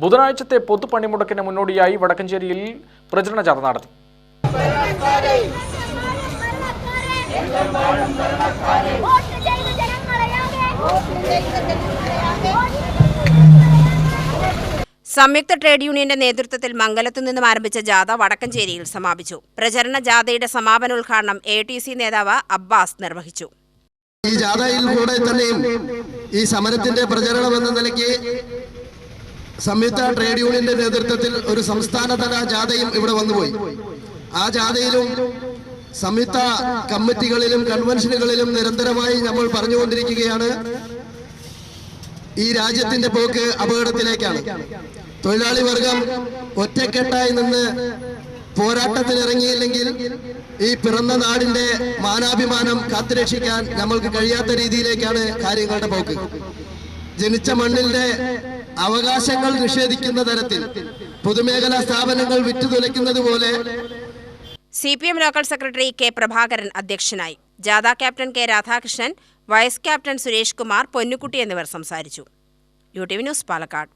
ബുധനാഴ്ചത്തെ പൊതുപണിമുടക്കിന് മുന്നോടിയായി വടക്കഞ്ചേരിയിൽ പ്രചരണ ജാഥ നടത്തി. സംയുക്ത ട്രേഡ് യൂണിയന്റെ നേതൃത്വത്തിൽ മംഗലത്തു നിന്നും ആരംഭിച്ച ജാഥ വടക്കഞ്ചേരിയിൽ സമാപിച്ചു. പ്രചരണ ജാഥയുടെ സമാപനോദ്ഘാടനം ATC നേതാവ് അബ്ബാസ് നിർവഹിച്ചു. ഈ ജാഥയിലൂടെ തന്നെയും ഈ സമരത്തിന്റെ പ്രചരണം എന്ന നിലയ്ക്ക് സംയുക്ത ട്രേഡ് യൂണിയന്റെ നേതൃത്വത്തിൽ ഒരു സംസ്ഥാനതല ജാഥയും ഇവിടെ വന്നുപോയി. ആ ജാഥയിലും സംയുക്ത കമ്മിറ്റികളിലും കൺവെൻഷനുകളിലും നിരന്തരമായി നമ്മൾ പറഞ്ഞുകൊണ്ടിരിക്കുകയാണ്, ഈ രാജ്യത്തിന്റെ പോക്ക് അപകടത്തിലേക്കാണ്. തൊഴിലാളി വർഗം ഒറ്റക്കെട്ടായി നിന്ന് പോരാട്ടത്തിനിറങ്ങിയില്ലെങ്കിൽ ഈ പിറന്ന നാടിന്റെ മാനാഭിമാനം കാത്തുരക്ഷിക്കാൻ നമ്മൾക്ക് കഴിയാത്ത രീതിയിലേക്കാണ് കാര്യങ്ങളുടെ പോക്ക്. ജനിച്ച മണ്ണിന്റെ അവകാശങ്ങൾ നിഷേധിക്കുന്ന തരത്തിൽ പൊതുമേഖലാ സ്ഥാപനങ്ങൾ വിറ്റുതുലയ്ക്കുന്നത് പോലെ. CPM local secretary K. Prabhakaran അധ്യക്ഷനായി. ജാഥ captain K. Radhakrishnan, vice captain Suresh Kumar, Ponnukutty എന്നിവർ സംസാരിച്ചു. UTV news, Palakkad.